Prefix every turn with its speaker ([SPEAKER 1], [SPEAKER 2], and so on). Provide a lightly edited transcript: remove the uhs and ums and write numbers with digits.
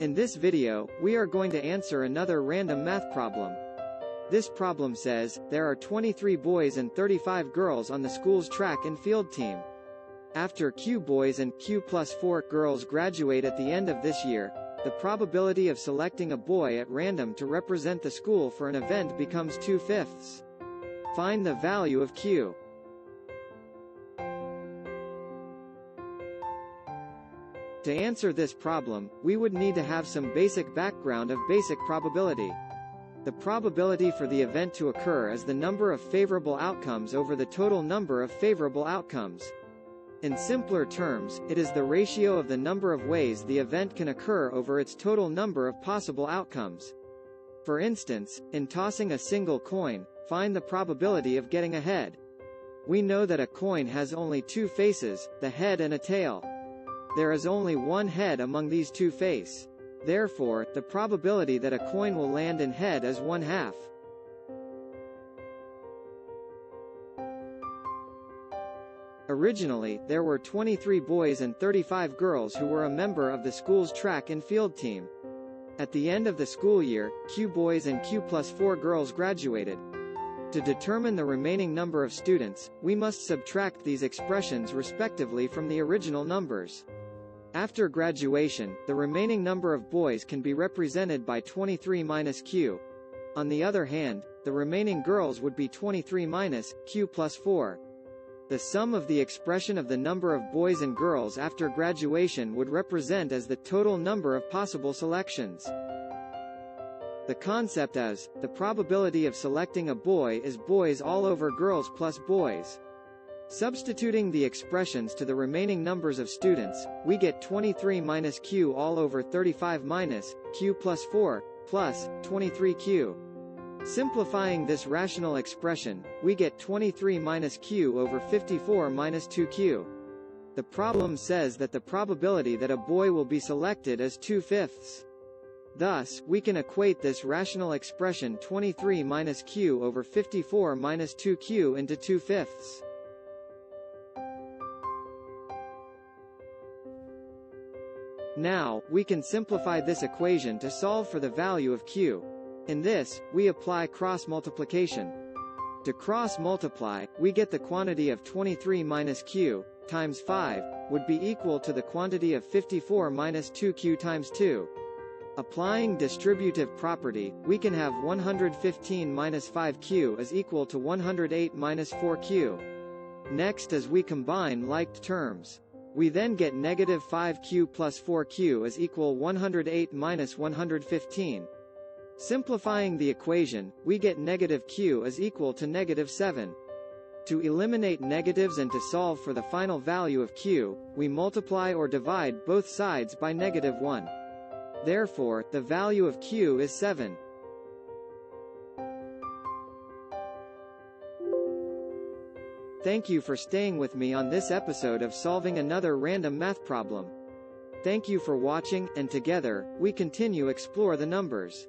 [SPEAKER 1] In this video, we are going to answer another random math problem. This problem says, there are 23 boys and 35 girls on the school's track and field team. After Q boys and Q plus 4 girls graduate at the end of this year, the probability of selecting a boy at random to represent the school for an event becomes 2/5. Find the value of Q. To answer this problem, we would need to have some basic background of basic probability. The probability for the event to occur is the number of favorable outcomes over the total number of favorable outcomes. In simpler terms, it is the ratio of the number of ways the event can occur over its total number of possible outcomes. For instance, in tossing a single coin, find the probability of getting a head. We know that a coin has only two faces, the head and a tail. There is only one head among these two faces. Therefore, the probability that a coin will land in head is 1/2. Originally, there were 23 boys and 35 girls who were a member of the school's track and field team. At the end of the school year, Q boys and Q plus 4 girls graduated. To determine the remaining number of students, we must subtract these expressions respectively from the original numbers. After graduation, the remaining number of boys can be represented by 23 minus Q. On the other hand, the remaining girls would be 23 minus Q plus 4. The sum of the expression of the number of boys and girls after graduation would represent as the total number of possible selections. The concept is, the probability of selecting a boy is boys all over girls plus boys. Substituting the expressions to the remaining numbers of students, we get 23 minus Q all over 35 minus Q plus 4, plus 23Q. Simplifying this rational expression, we get 23 minus Q over 54 minus 2Q. The problem says that the probability that a boy will be selected is 2/5. Thus, we can equate this rational expression 23 minus Q over 54 minus 2Q into 2/5. Now, we can simplify this equation to solve for the value of Q. In this, we apply cross-multiplication. To cross-multiply, we get the quantity of 23 minus Q, times 5, would be equal to the quantity of 54 minus 2Q times 2. Applying distributive property, we can have 115 minus 5Q is equal to 108 minus 4Q. Next as we combine liked terms. We then get negative 5Q plus 4Q is equal 108 minus 115. Simplifying the equation, we get negative Q is equal to negative 7. To eliminate negatives and to solve for the final value of Q, we multiply or divide both sides by negative 1. Therefore, the value of Q is 7. Thank you for staying with me on this episode of solving another random math problem. Thank you for watching, and together, we continue explore the numbers.